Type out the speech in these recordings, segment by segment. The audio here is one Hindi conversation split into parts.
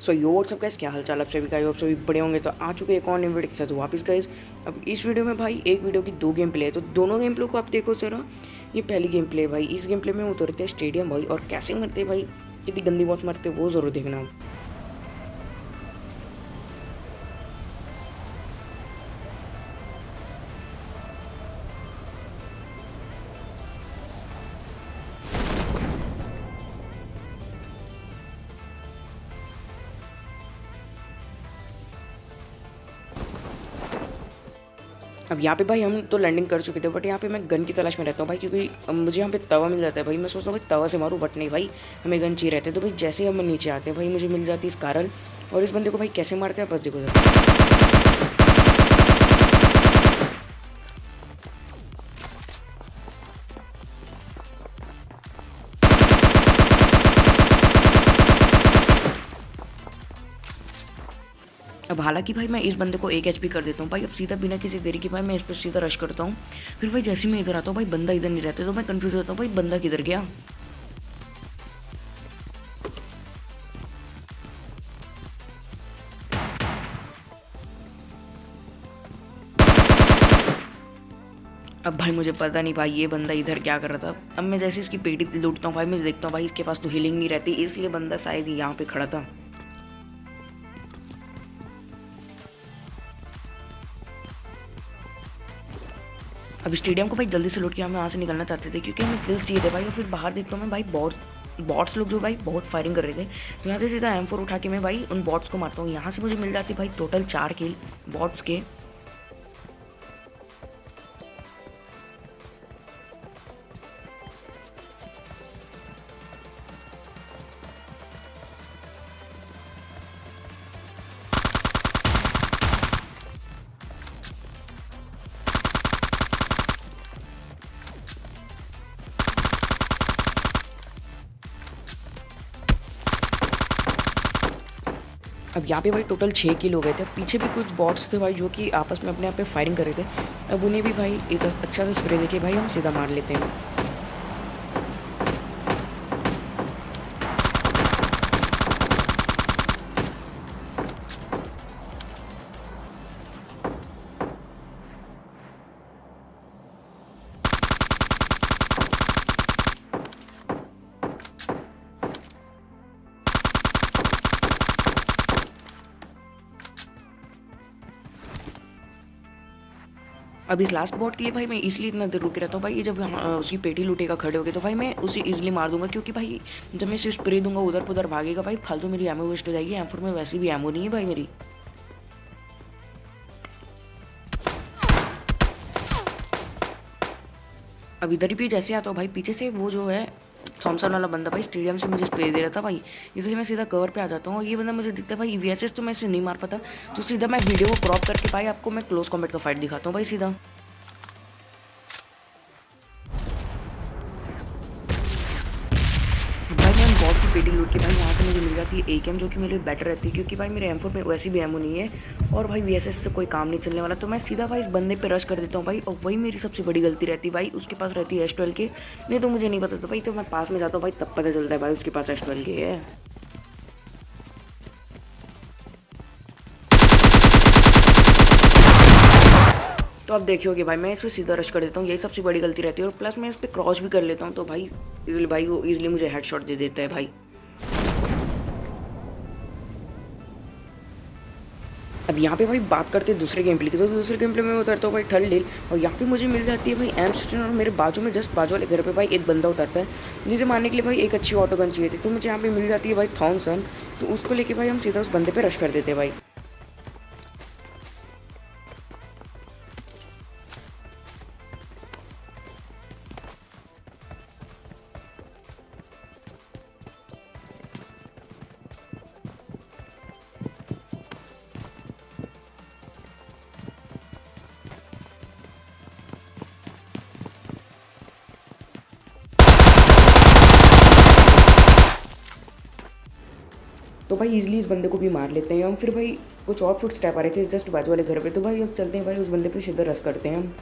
सो यो व्हाट्सअप गाइस, क्या हाल चाल आप सभी का, आप सभी बड़े होंगे। तो आ चुके एक और न्यू वीडियो के साथ वापस गाइस। अब इस वीडियो में भाई एक वीडियो की दो गेम प्ले है, तो दोनों गेम प्ले को आप देखो जरा। ये पहली गेम प्ले है भाई, इस गेम प्ले में उतरते हैं स्टेडियम भाई, और कैसे मरते हैं भाई, कितनी गंदी मौत मरते हैं वो जरूर देखना आप। अब यहाँ पे भाई हम तो लैंडिंग कर चुके थे, बट यहाँ पे मैं गन की तलाश में रहता हूँ भाई, क्योंकि अब मुझे यहाँ पे तवा मिल जाता है भाई। मैं सोचता हूँ भाई तवा से मारूँ, बट नहीं भाई, हमें गन चाहिए रहते। तो भाई जैसे ही हम नीचे आते हैं भाई, मुझे मिल जाती है इस कारण। और इस बंदे को भाई कैसे मारते हैं बस देखो जरा। अब हालांकि भाई मैं इस बंदे को एक एचपी कर देता हूँ भाई। अब सीधा बिना किसी देरी की भाई मैं इस पर सीधा रश करता हूँ। फिर भाई जैसे ही मैं इधर आता हूँ भाई, बंदा इधर नहीं रहता, तो मैं कंफ्यूज होता हूँ भाई बंदा किधर गया। अब भाई मुझे पता नहीं भाई ये बंदा इधर क्या कर रहा था। अब मैं जैसे इसकी पेटी लूटता हूँ भाई, मैं देखता हूँ भाई इसके पास तो हीलिंग नहीं रहती, इसलिए बंदा शायद यहाँ पे खड़ा था। अब स्टेडियम को भाई जल्दी से लूट के हम यहाँ से निकलना चाहते थे, क्योंकि हमें किल्स चाहिए थे भाई। और फिर बाहर देखता हूँ मैं भाई बॉट्स लोग जो भाई बहुत फायरिंग कर रहे थे। तो यहाँ से सीधा M4 उठा के मैं भाई उन बॉट्स को मारता हूँ। यहाँ से मुझे मिल जाती भाई टोटल 4 किल बॉट्स के। अब यहाँ पे भाई टोटल 6 किल हो गए थे। पीछे भी कुछ बॉट्स थे भाई, जो कि आपस में अपने आप पे फायरिंग कर रहे थे। अब उन्हें भी भाई एक अच्छा सा स्प्रे देके भाई हम सीधा मार लेते हैं। अब इस लास्ट बॉट के लिए भाई मैं इसलिए इतना देर रुके रहता हूँ भाई। ये जब उसकी पेटी लूटेगा खड़े होगे, तो भाई मैं उसे इजीली मार दूंगा, क्योंकि भाई जब मैं इसे स्प्रे दूंगा उधर पुधर भागेगा भाई, फालतू मेरी एमओ वेस्ट हो जाएगी। M4 में वैसे भी एमओ नहीं है भाई मेरी। अब इधर भी जैसे आता हूँ भाई, पीछे से वो जो है थॉमसन वाला बंदा भाई स्टेडियम से मुझे स्प्रे दे रहा था भाई, इसलिए मैं सीधा कवर पे आ जाता हूँ। और ये बंदा मुझे दिखता है भाई VSS, तो मैं इसे नहीं मार पाता। तो सीधा मैं वीडियो को क्रॉप करके भाई आपको मैं क्लोज कॉम्बैट का फाइट दिखाता हूँ भाई सीधा। भाई मैं बॉट की पेटी लूट के भाई यहाँ से मुझे मिल जाती है AKM, जो कि मेरे लिए बेटर रहती है, क्योंकि भाई मेरे M4 में वैसी भी एमओ नहीं है। और भाई VSS से कोई काम नहीं चलने वाला। तो मैं सीधा भाई इस बंदे पे रश कर देता हूँ भाई, और वही मेरी सबसे बड़ी गलती रहती है भाई। उसके पास रहती है S12 के, नहीं तो मुझे नहीं पता था भाई। तो मैं पास में जाता हूँ भाई, तब पता चलता है भाई उसके पास S12 के है। तो अब देखियोगे भाई मैं इसे सीधा रश कर देता हूँ, यही सबसे बड़ी गलती रहती है। और प्लस मैं इस पर क्रॉस भी कर लेता हूँ, तो भाई इजली भाई वो इजली मुझे हेडशॉट दे देता है भाई। अब यहाँ पे भाई बात करते हैं दूसरे गेम प्ले की। तो दूसरे गेम प्ले में उतरता हूँ भाई थर्ड डील, और यहाँ पे मुझे मिल जाती है भाई M16। और मेरे बाजू में जस्ट बाजू वाले घर पे भाई एक बंदा उतरता है, जिसे मारने के लिए भाई एक अच्छी ऑटो गन चाहिए थी। तो मुझे यहाँ पे मिल जाती है भाई थॉमसन। तो उसको लेके भाई हम सीधा उस बंदे पे रश कर देते हैं भाई। तो भाई इजीली इस बंदे को भी मार लेते हैं हम। फिर भाई कुछ और फुट स्टेप आ रहे थे जस्ट बाजू वाले घर पे, तो भाई अब चलते हैं भाई उस बंदे पे सीधा रश करते हैं हम।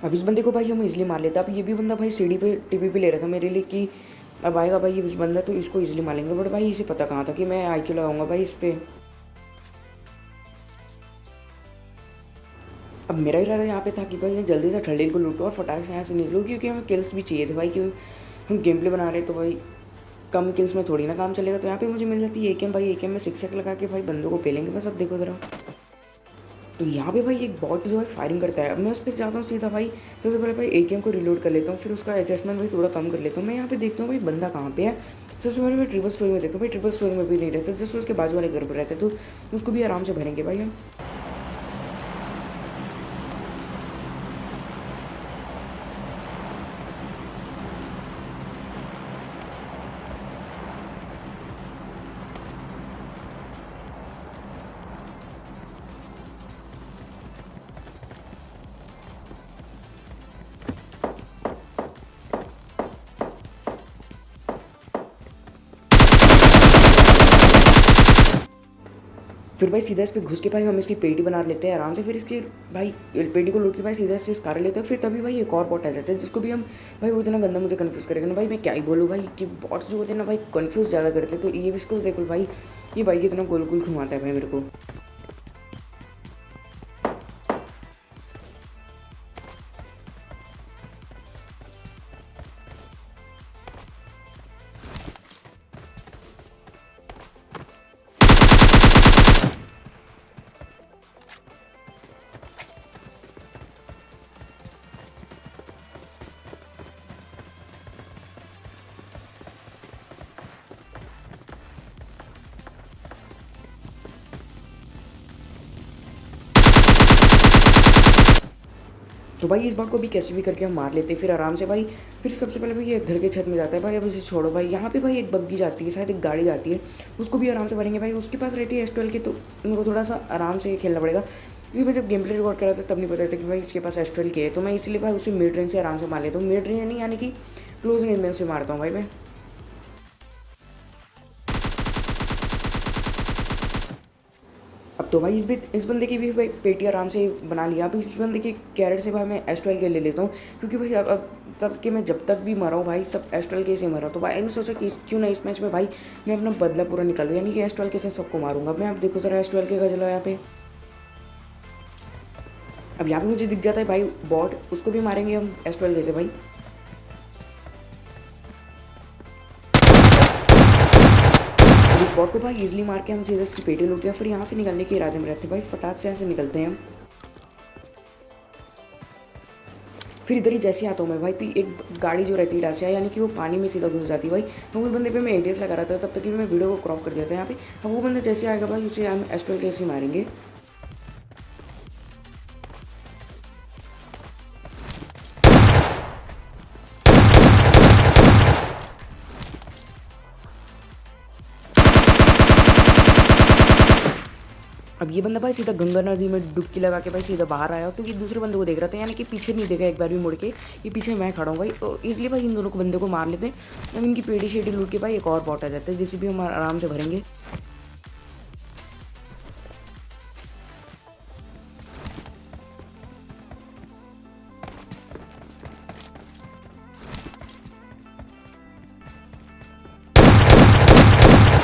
अब इस बंदे को भाई हम इजीली मार लेते। अब ये भी बंदा भाई सीढ़ी पे टीपी पे ले रहा था मेरे लिए कि अब आएगा भाई इस बंदा तो इसको इजीली मार लेंगे, बट भाई इसे पता कहाँ था कि मैं IQ लगाऊंगा भाई इस पर। अब मेरा इरादा यहाँ पे था कि भाई मैं जल्दी से थर्ड को लूटूँ और फटाक से यहाँ से निकलूँ, क्योंकि हमें किल्स भी चाहिए थे भाई, क्योंकि हम गेम प्ले बना रहे तो भाई कम किल्स में थोड़ी ना काम चलेगा। तो यहाँ पे मुझे मिल जाती है AKM भाई, AKM में 6 लगा के भाई बंदों को पेलेंगे बस। अब देखो ज़रा, तो यहाँ पे भाई एक बॉट जो है फायरिंग करता है। अब मैं उस पर जाता हूँ सीधा भाई, सबसे पहले भाई AKM को रिलोड कर लेता हूँ, फिर उसका एडजस्टमेंट भाई थोड़ा कम कर लेता हूँ। मैं यहाँ पे देखता हूँ भाई बंदा कहाँ पे है। सबसे पहले मैं ट्रिपल स्टोरी में देखता हूँ भाई, ट्रिपल स्टोरी में भी नहीं रहता, जस्ट उसके बाजू वाले घर पर रहते, तो उसको भी आराम से भरेंगे भाई हम। फिर भाई सीधा इस पर घुस के भाई हम इसकी पेटी बना लेते हैं आराम से। फिर इसकी भाई पेटी को लूट के भाई सीधा से इसका लेते हैं। फिर तभी भाई एक और बॉट आ जाता है जिसको भी हम भाई वो इतना गंदा मुझे कन्फ्यूज़ करेगा ना भाई, मैं क्या ही बोलूँ भाई कि बॉट्स जो होते हैं ना भाई कन्फ्यूज़ ज़्यादा करते हैं। तो ये भी इसको देखो भाई, ये भाई कितना गोल गोल घुमाता है भाई मेरे को। तो भाई इस बार को भी कैसे भी करके हम मार लेते हैं फिर आराम से भाई। फिर सबसे पहले भाई ये घर के छत में जाता है भाई, अब इसे छोड़ो भाई। यहाँ पे भाई एक बग्गी जाती है, शायद एक गाड़ी जाती है, उसको भी आराम से भरेंगे भाई। उसके पास रहती है S12 की, तो उनको थोड़ा सा आराम से खेलना पड़ेगा, क्योंकि मैं जब गेम प्ले रिकॉर्ड कर रहा था तब नहीं पता था कि भाई इसके पास S12 की है। तो मैं इसलिए भाई उसे मिड रेंज से आराम से मार लेता हूँ। मिड रेंज नहीं यानी कि क्लोज रेंज में उसे मारता हूँ भाई मैं। अब तो भाई इस बंदे की भी भाई पेटी आराम से बना लिया। अब इस बंदे के कैरेट से भाई मैं S12 के ले लेता हूँ, क्योंकि भाई अब तब कि मैं जब तक भी मरा हूँ भाई सब S12 के से मरा हूँ। तो भाई मैंने सोचा कि क्यों ना इस मैच में भाई मैं अपना बदला पूरा निकालूँ, यानी कि S12 के से सबको मारूंगा मैं। अब देखो सर S12 के का चलो यहाँ पे। अब यहाँ पे मुझे दिख जाता है भाई बॉट, उसको भी मारेंगे हम S12 के से भाई। इस बॉट को भाई इजीली मार के हम सीधे इसकी पेटी लूट लिया। फिर यहाँ से निकलने के इरादे में रहते भाई, फटाक से यहाँ से निकलते हैं हम। फिर इधर ही जैसे आता हूँ मैं भाई, एक गाड़ी जो रहती है डासिया, यानी कि वो पानी में सीधा घुस जाती है भाई। तो उस बंदे पे मैं ATS लगा रहा था, तब तक कि मैं वीडियो को क्रॉप कर दिया था यहाँ पे। अब वो बंदा जैसे आएगा भाई उसे हम S12 के से मारेंगे। अब ये बंदा भाई सीधा गंगा नदी में डुबकी लगा के भाई सीधा बाहर आया, तो ये दूसरे बंदे को देख रहा था, यानी कि पीछे नहीं देखा एक बार भी मुड़ के, ये पीछे मैं खड़ा हूँ भाई। तो इसलिए भाई इन दोनों को बंदे को मार लेते हैं। अब इनकी पेटी शेटी लूट के भाई एक और बॉट आ जाता है, जिसे भी हम आराम से भरेंगे।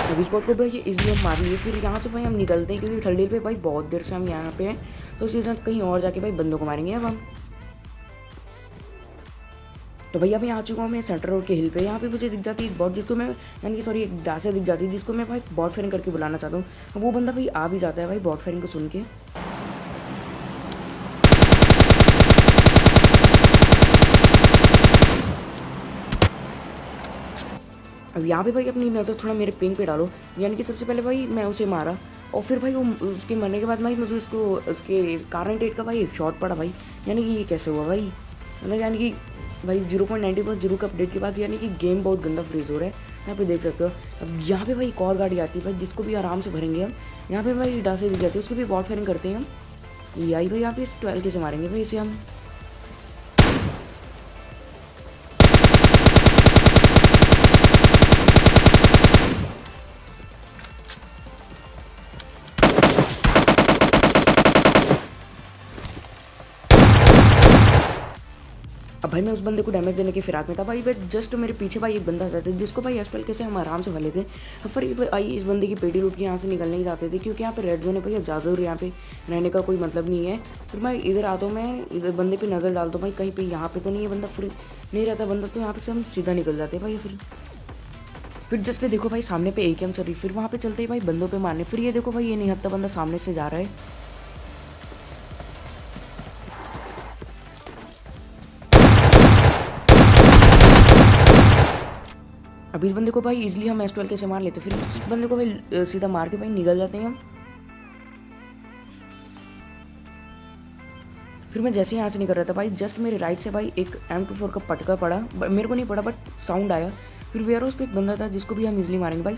अब इस बॉट को भाई इजीली हम मार लिए। फिर यहाँ से भाई हम निकलते हैं, क्योंकि थर्ड पे भाई बहुत देर से हम यहाँ पे हैं, तो सीधा कहीं और जाके भाई बंदों को मारेंगे अब हम। तो भैया मैं आ चुका हूँ मैं सेंटर रोड के हिल पे। यहाँ पे मुझे दिख जाती है एक बॉट, जिसको मैं यानी कि सॉरी एक डासिया दिख जाती है, जिसको मैं भाई बॉट फेयरिंग करके बुलाना चाहता हूँ। वो बंदा भाई आ भी जाता है भाई बॉट फेयरिंग को सुन के। अब यहाँ पे भाई अपनी नज़र थोड़ा मेरे पिंग पे डालो, यानी कि सबसे पहले भाई मैं उसे मारा, और फिर भाई वो उसके मरने के बाद भाई मुझे उसके कारण डेट का भाई एक शॉट पड़ा भाई। यानी कि ये कैसे हुआ भाई, मतलब यानी कि भाई 0.90 पर 0 का अपडेट के बाद यानी कि गेम बहुत गंदा फ्रीज हो रहा है, यहाँ पे देख सकते हो। अब यहाँ पे भाई एक और गाड़ी आती है भाई, जिसको भी आराम से भरेंगे हम। यहाँ पे भाई डासे दिख जाती है, उसको भी बॉट फेयरिंग करते हैं हम। ये आई भाई यहाँ पे इस 12 के से मारेंगे भाई इसे हम। भाई मैं उस बंदे को डैमेज देने की फिराक में था भाई, बट जस्ट मेरे पीछे भाई एक बंदा आता था जिसको भाई एस्ट्रल के से हम आराम से भले थे। फिर आई इस बंदे की पेटी लूट के यहाँ से निकलने ही जाते थे क्योंकि यहाँ पे रेड जोन है भाई, अब ज़्यादा दूर यहाँ पे रहने का कोई मतलब नहीं है। फिर मैं इधर आता हूँ, मैं इधर बंदे पे नज़र डालता हूँ भाई कहीं पे यहाँ पे तो नहीं है बंदा, फिर नहीं रहता बंदा तो यहाँ पे से हम सीधा निकल जाते हैं भाई। फिर जस्ट पे देखो भाई सामने पे AKM चल रही, फिर वहाँ पे चलते ही भाई बंदों पे मारने। फिर ये देखो भाई ये निहत्ता बंदा सामने से जा रहा है। अब इस बंदे को भाई इजीली हम S12 के से मार लेते, फिर इस बंदे को भाई सीधा मार के भाई निकल जाते हैं हम। फिर मैं जैसे यहाँ से निकल रहा था भाई जस्ट मेरे राइट से भाई एक M24 का पटका पड़ा, मेरे को नहीं पड़ा बट साउंड आया। फिर वेयर हाउस पे एक बंदा था जिसको भी हम इजीली मारेंगे भाई।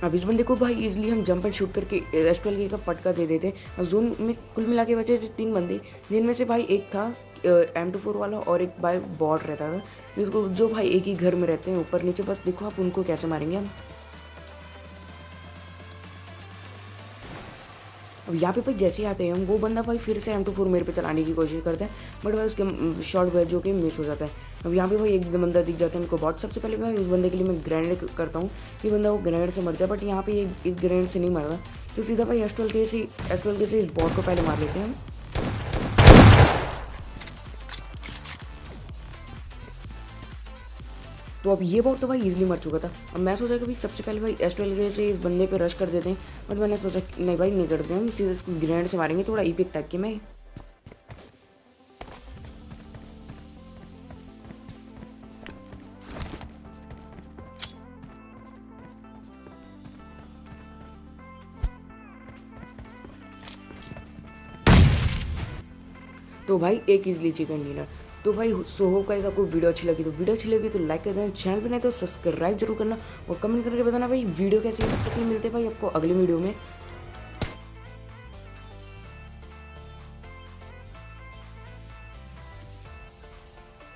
अब इस बंदे को भाई इजीली हम जंप एंड शूट करके S12 का पटका दे देते। अब जोन में कुल मिला के बचे थे 3 बंदे, जिनमें से भाई एक था M24 वाला और एक भाई बॉट रहता था जिसको जो भाई एक ही घर में रहते हैं ऊपर नीचे। बस देखो आप उनको कैसे मारेंगे हम। अब यहाँ पे भाई जैसे ही आते हैं हम, वो बंदा भाई फिर से M24 मेरे पे चलाने की कोशिश करता है बट भाई उसके शॉट जो कि मिस हो जाता है। अब यहाँ पे भाई एक बंदा दिख जाता है उनको बॉट। सबसे पहले भाई उस बंदे के लिए मैं ग्रेनेड करता हूँ कि बंदा वो ग्रेनेड से मर जाए, बट यहाँ पे इस ग्रेनेड से नहीं मर रहा तो सीधा भाई S12 के से इस बॉट को पहले मार लेते हैं हम। तो अब ये बॉट तो भाई इजीली मर चुका था। अब मैं सोचा कि भाई सबसे पहले भाई S12 से इस बंदे पे रश कर देते हैं, बट मैंने सोचा नहीं भाई नहीं करते हम, सीधे इसको ग्रेनेड से मारेंगे थोड़ा ईपिक टाइप के में। तो भाई एक इजली चिकन डिनर। तो भाई सोहो का आपको वीडियो अच्छी लगी तो लाइक कर देना, चैनल पे नहीं तो सब्सक्राइब जरूर करना और कमेंट करके बताना भाई वीडियो कैसी है। तब तक मिलते हैं भाई आपको अगले वीडियो में।